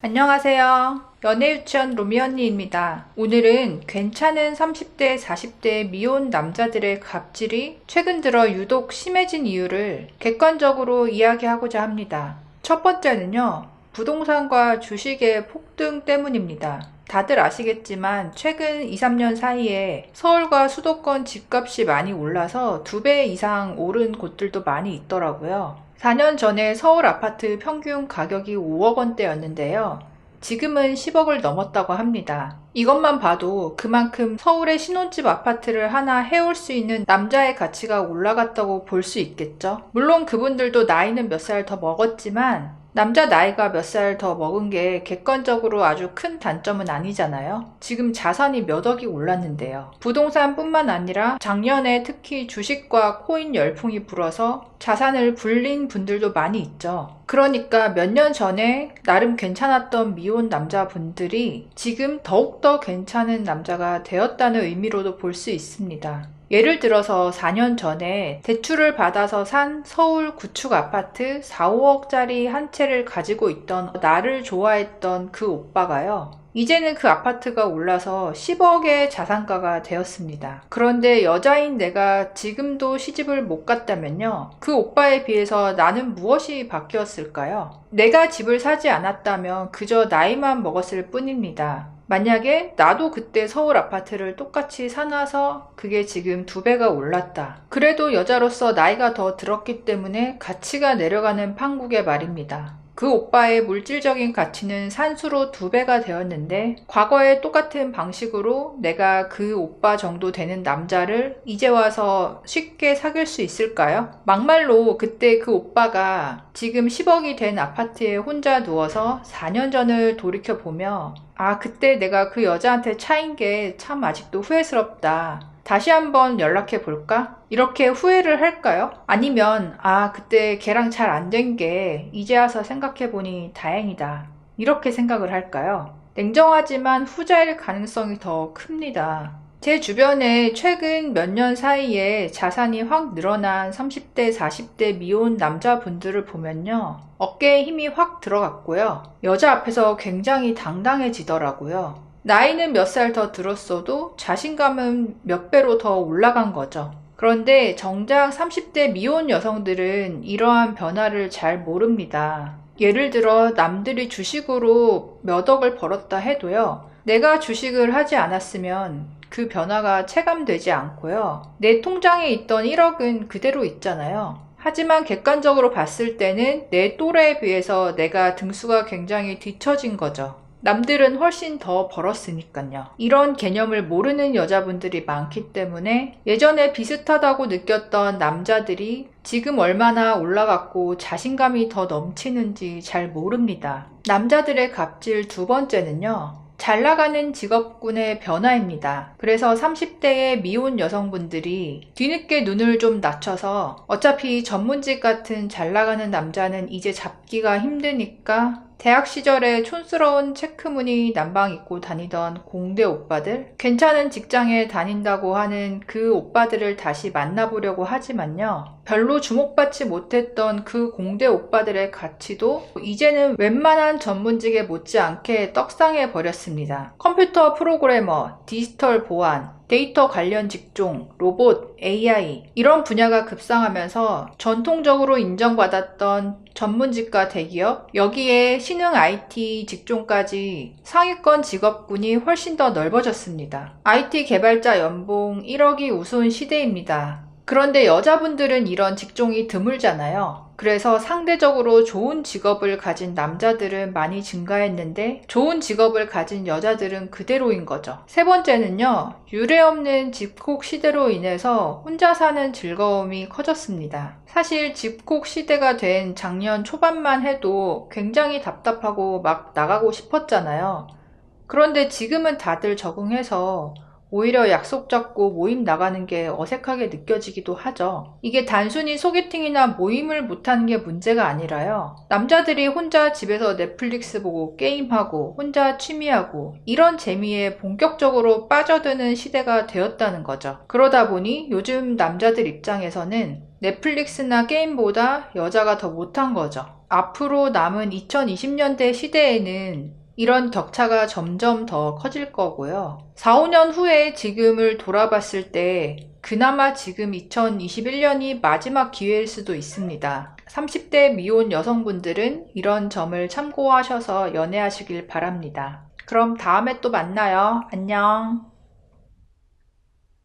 안녕하세요. 연애유치원 로미 언니입니다. 오늘은 괜찮은 30대, 40대 미혼 남자들의 갑질이 최근 들어 유독 심해진 이유를 객관적으로 이야기하고자 합니다. 첫 번째는요, 부동산과 주식의 폭등 때문입니다. 다들 아시겠지만 최근 2, 3년 사이에 서울과 수도권 집값이 많이 올라서 2배 이상 오른 곳들도 많이 있더라고요. 4년 전에 서울 아파트 평균 가격이 5억 원대였는데요. 지금은 10억을 넘었다고 합니다. 이것만 봐도 그만큼 서울의 신혼집 아파트를 하나 해올 수 있는 남자의 가치가 올라갔다고 볼 수 있겠죠. 물론 그분들도 나이는 몇 살 더 먹었지만 남자 나이가 몇 살 더 먹은 게 객관적으로 아주 큰 단점은 아니잖아요. 지금 자산이 몇 억이 올랐는데요. 부동산뿐만 아니라 작년에 특히 주식과 코인 열풍이 불어서 자산을 불린 분들도 많이 있죠. 그러니까 몇 년 전에 나름 괜찮았던 미혼 남자분들이 지금 더욱더 괜찮은 남자가 되었다는 의미로도 볼 수 있습니다. 예를 들어서 4년 전에 대출을 받아서 산 서울 구축 아파트 4, 5억짜리 한 채를 가지고 있던 나를 좋아했던 그 오빠가요. 이제는 그 아파트가 올라서 10억의 자산가가 되었습니다. 그런데 여자인 내가 지금도 시집을 못 갔다면요. 그 오빠에 비해서 나는 무엇이 바뀌었을까요? 내가 집을 사지 않았다면 그저 나이만 먹었을 뿐입니다. 만약에 나도 그때 서울 아파트를 똑같이 사놔서 그게 지금 2배가 올랐다. 그래도 여자로서 나이가 더 들었기 때문에 가치가 내려가는 판국의 말입니다. 그 오빠의 물질적인 가치는 산수로 2배가 되었는데 과거에 똑같은 방식으로 내가 그 오빠 정도 되는 남자를 이제 와서 쉽게 사귈 수 있을까요? 막말로 그때 그 오빠가 지금 10억이 된 아파트에 혼자 누워서 4년 전을 돌이켜보며 그때 내가 그 여자한테 차인 게 참 아직도 후회스럽다. 다시 한번 연락해 볼까? 이렇게 후회를 할까요? 아니면 그때 걔랑 잘 안 된 게 이제 와서 생각해 보니 다행이다. 이렇게 생각을 할까요? 냉정하지만 후자일 가능성이 더 큽니다. 제 주변에 최근 몇 년 사이에 자산이 확 늘어난 30대, 40대 미혼 남자분들을 보면요. 어깨에 힘이 확 들어갔고요. 여자 앞에서 굉장히 당당해지더라고요. 나이는 몇 살 더 들었어도 자신감은 몇 배로 더 올라간 거죠. 그런데 정작 30대 미혼 여성들은 이러한 변화를 잘 모릅니다. 예를 들어 남들이 주식으로 몇 억을 벌었다 해도요. 내가 주식을 하지 않았으면 그 변화가 체감되지 않고요. 내 통장에 있던 1억은 그대로 있잖아요. 하지만 객관적으로 봤을 때는 내 또래에 비해서 내가 등수가 굉장히 뒤처진 거죠. 남들은 훨씬 더 벌었으니까요. 이런 개념을 모르는 여자분들이 많기 때문에 예전에 비슷하다고 느꼈던 남자들이 지금 얼마나 올라갔고 자신감이 더 넘치는지 잘 모릅니다. 남자들의 갑질 두 번째는요. 잘 나가는 직업군의 변화입니다. 그래서 30대의 미혼 여성분들이 뒤늦게 눈을 좀 낮춰서 어차피 전문직 같은 잘 나가는 남자는 이제 잡기가 힘드니까 대학 시절에 촌스러운 체크무늬 남방 입고 다니던 공대 오빠들, 괜찮은 직장에 다닌다고 하는 그 오빠들을 다시 만나보려고 하지만요. 별로 주목받지 못했던 그 공대 오빠들의 가치도 이제는 웬만한 전문직에 못지않게 떡상해 버렸습니다. 컴퓨터 프로그래머, 디지털 보안, 데이터 관련 직종, 로봇, AI 이런 분야가 급상하면서 전통적으로 인정받았던 전문직과 대기업, 여기에 신흥 IT 직종까지 상위권 직업군이 훨씬 더 넓어졌습니다. IT 개발자 연봉 1억이 우스운 시대입니다. 그런데 여자분들은 이런 직종이 드물잖아요. 그래서 상대적으로 좋은 직업을 가진 남자들은 많이 증가했는데 좋은 직업을 가진 여자들은 그대로인 거죠. 세 번째는요. 유례없는 집콕 시대로 인해서 혼자 사는 즐거움이 커졌습니다. 사실 집콕 시대가 된 작년 초반만 해도 굉장히 답답하고 막 나가고 싶었잖아요. 그런데 지금은 다들 적응해서 오히려 약속 잡고 모임 나가는 게 어색하게 느껴지기도 하죠. 이게 단순히 소개팅이나 모임을 못하는 게 문제가 아니라요. 남자들이 혼자 집에서 넷플릭스 보고 게임하고 혼자 취미하고 이런 재미에 본격적으로 빠져드는 시대가 되었다는 거죠. 그러다 보니 요즘 남자들 입장에서는 넷플릭스나 게임보다 여자가 더 못한 거죠. 앞으로 남은 2020년대 시대에는 이런 격차가 점점 더 커질 거고요. 4, 5년 후에 지금을 돌아봤을 때 그나마 지금 2021년이 마지막 기회일 수도 있습니다. 30대 미혼 여성분들은 이런 점을 참고하셔서 연애하시길 바랍니다. 그럼 다음에 또 만나요. 안녕.